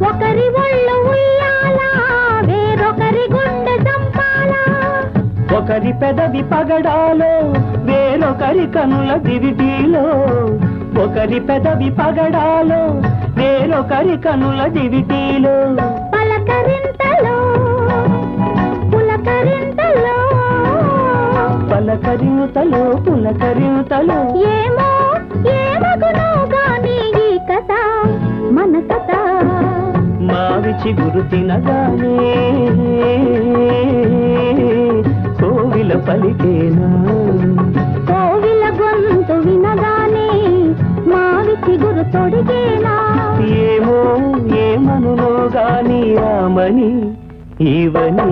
ఒకరి ఒళ్ళు ఉయ్యాలా వేరొకరి గుండె చంపాలా ఒకరి పెదవి పగడాలో వేరొకరి కనుల దివిటీలో ఒకరి పెదవి పగడాలో వేరొకరి కనుల దివిటీలో పలకరింతలో పులకరింతలో పలకరింతలో పులకరింతలో ఏమో ఏమగునో గాని ఈ కథ మన కథ మావి చిగురు తినగానే కోవిల పలికేనా కోవిల గొంతు వినగానే మావి చిగురు తొడిగేనా ఏమో ఏమనునో గాని ఆమని ఇవని